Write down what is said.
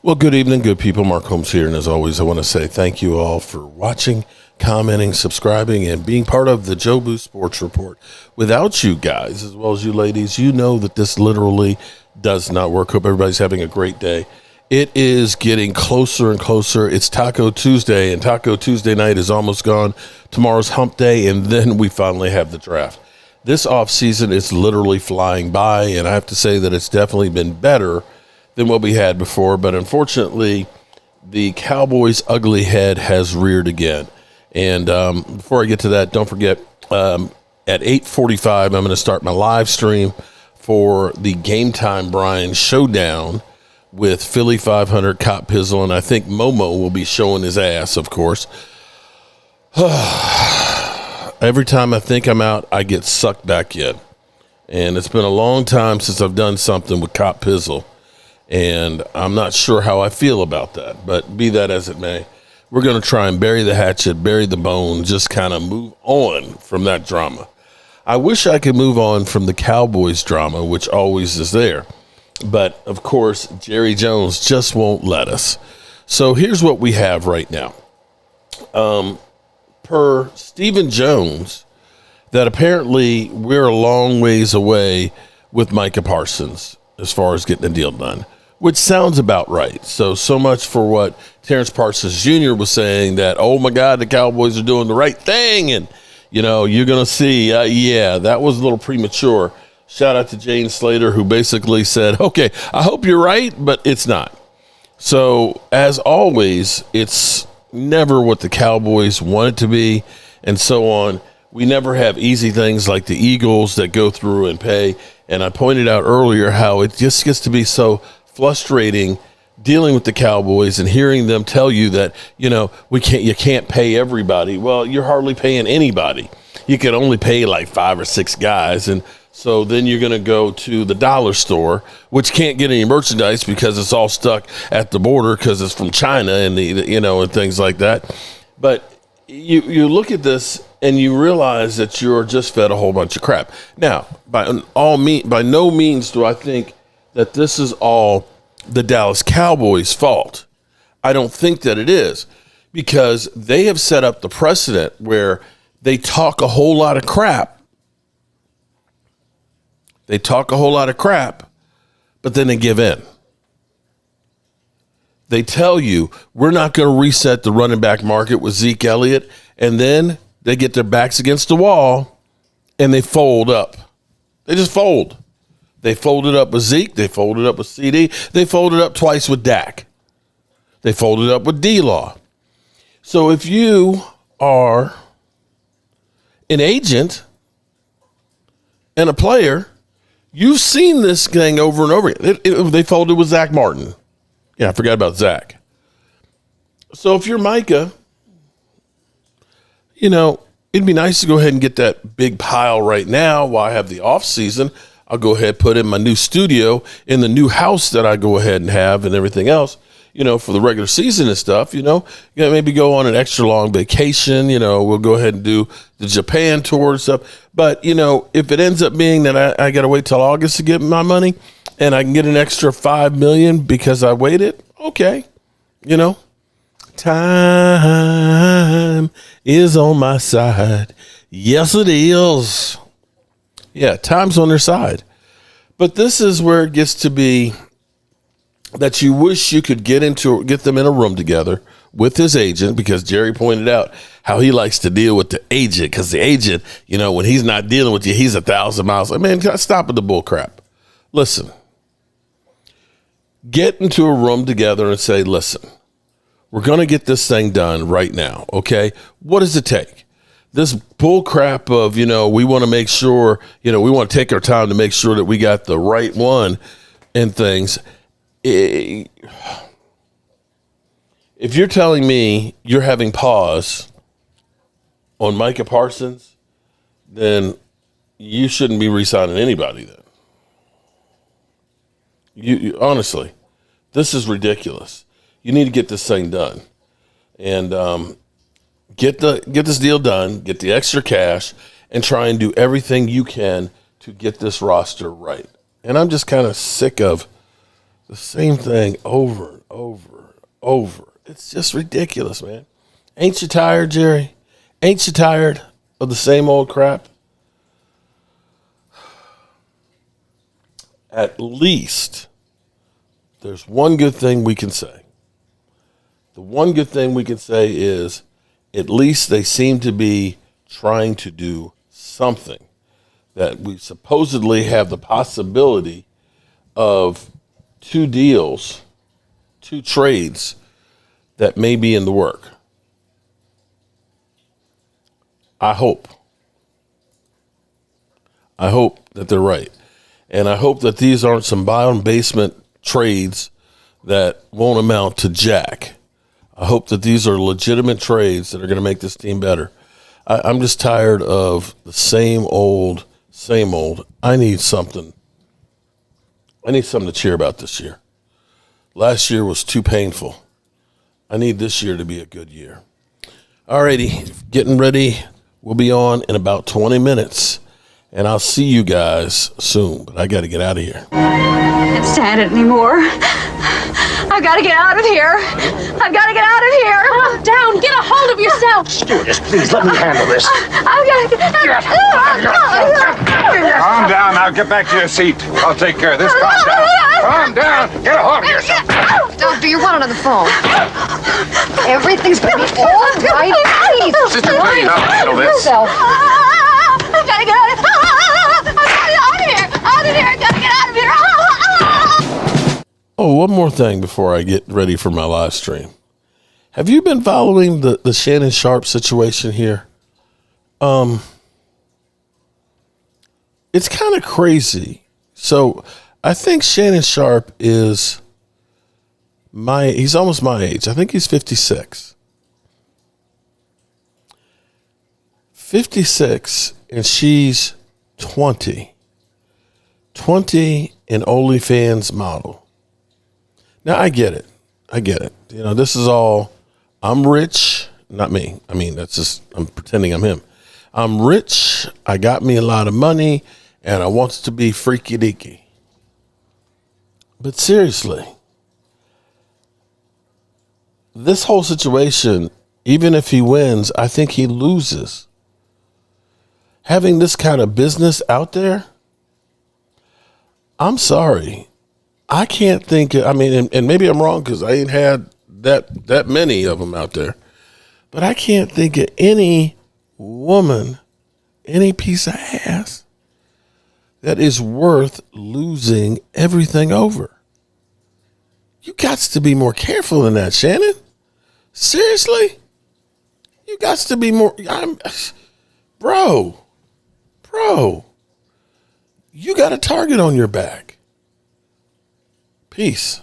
Well, good evening, good people. Mark Holmes here, and as always, I want to say thank you all for watching, commenting, subscribing, and being part of the Joe Boo Sports Report. Without you guys, as well as you ladies, you know that this literally does not work. Hope everybody's having a great day. It is getting closer and closer. It's Taco Tuesday, and Taco Tuesday night is almost gone. Tomorrow's hump day, and then we finally have the draft. This offseason is literally flying by, and I have to say that it's definitely been better than what we had before, but unfortunately, the Cowboys' ugly head has reared again. And before I get to that, don't forget, at 8:45, I'm going to start my live stream for the Game Time Brian Showdown with Philly 500 Cop Pizzle, and I think Momo will be showing his ass, of course. Every time I think I'm out, I get sucked back in. And it's been a long time since I've done something with Cop Pizzle. And I'm not sure how I feel about that, but be that as it may, we're going to try and bury the hatchet, bury the bone, just kind of move on from that drama. I wish I could move on from the Cowboys drama, which always is there. But, of course, Jerry Jones just won't let us. So here's what we have right now. Per Stephen Jones, that apparently we're a long ways away with Micah Parsons as far as getting a deal done, which sounds about right. So much for what Terrence Parsons Jr. was saying, that, oh, my God, the Cowboys are doing the right thing. And, you're going to see, that was a little premature. Shout out to Jane Slater, who basically said, okay, I hope you're right, but it's not. So, as always, it's never what the Cowboys want it to be, and so on. We never have easy things like the Eagles that go through and pay. And I pointed out earlier how it just gets to be so frustrating dealing with the Cowboys and hearing them tell you that, you can't pay everybody. Well, you're hardly paying anybody. You can only pay like 5 or 6 guys. And so then you're going to go to the dollar store, which can't get any merchandise because it's all stuck at the border because it's from China and and things like that. But you look at this and you realize that you're just fed a whole bunch of crap. Now, by no means do I think that this is all the Dallas Cowboys' fault. I don't think that it is, because they have set up the precedent where they talk a whole lot of crap. They talk a whole lot of crap, but then they give in. They tell you, we're not going to reset the running back market with Zeke Elliott, and then they get their backs against the wall, and they fold up. They just fold. They folded up with Zeke. They folded up with CD. They folded up twice with Dak. They folded up with D-Law. So if you are an agent and a player, you've seen this thing over and over again. They folded with Zach Martin. Yeah, I forgot about Zach. So if you're Micah, it'd be nice to go ahead and get that big pile right now while I have the off season. I'll go ahead and put in my new studio in the new house that I go ahead and have and everything else, for the regular season and stuff, maybe go on an extra long vacation, we'll go ahead and do the Japan tour and stuff. But, if it ends up being that I got to wait till August to get my money and I can get an extra $5 million because I waited, okay, time is on my side. Yes, it is. Yeah, time's on their side. But this is where it gets to be that you wish you could get them in a room together with his agent, because Jerry pointed out how he likes to deal with the agent, because the agent, when he's not dealing with you, he's 1,000 miles. Man, stop with the bull crap. Listen, get into a room together and say, listen, we're going to get this thing done right now, okay? What does it take? This bull crap of, we want to make sure, we want to take our time to make sure that we got the right one and things. If you're telling me you're having pause on Micah Parsons, then you shouldn't be re-signing anybody then. You honestly, this is ridiculous. You need to get this thing done. And get this deal done, get the extra cash, and try and do everything you can to get this roster right. And I'm just kind of sick of the same thing over and over over. It's just ridiculous, man. Ain't you tired, Jerry? Ain't you tired of the same old crap? At least there's one good thing we can say. The one good thing we can say is at least they seem to be trying to do something, that we supposedly have the possibility of 2 deals, 2 trades that may be in the work. I hope that they're right. And I hope that these aren't some bottom basement trades that won't amount to jack. I hope that these are legitimate trades that are going to make this team better. I'm just tired of the same old. I need something to cheer about this year. Last year was too painful. I need this year to be a good year. Alrighty, getting ready. We'll be on in about 20 minutes, and I'll see you guys soon, but I got to get out of here. I can't stand it anymore. I've got to get out of here. I've got to get out of here. Calm down. Get a hold of yourself. Stewardess, please let me handle this. I've got to get Calm down now. Get back to your seat. I'll take care of this. Calm down. Calm down. Get a hold of yourself. Doctor, you're one on the phone. Everything's going to be all right. Please. Sister, please, I'll handle this. Yourself. I've got to get out of here. I've got to get out of here. Out of here. I've got to get out of here. Oh, one more thing before I get ready for my live stream. Have you been following the Shannon Sharpe situation here? It's kind of crazy. So I think Shannon Sharpe is he's almost my age. I think he's 56. 56, and she's 20. 20 in OnlyFans model. Now, I get it. You know, this is all, I'm rich, not me. I mean, that's just, I'm pretending I'm him. I'm rich, I got me a lot of money, and I want to be freaky deaky. But seriously, this whole situation, even if he wins, I think he loses. Having this kind of business out there, I'm sorry. I can't think, and maybe I'm wrong because I ain't had that many of them out there, but I can't think of any woman, any piece of ass that is worth losing everything over. You got to be more careful than that, Shannon. Seriously? You got to be more, bro, you got a target on your back. Peace.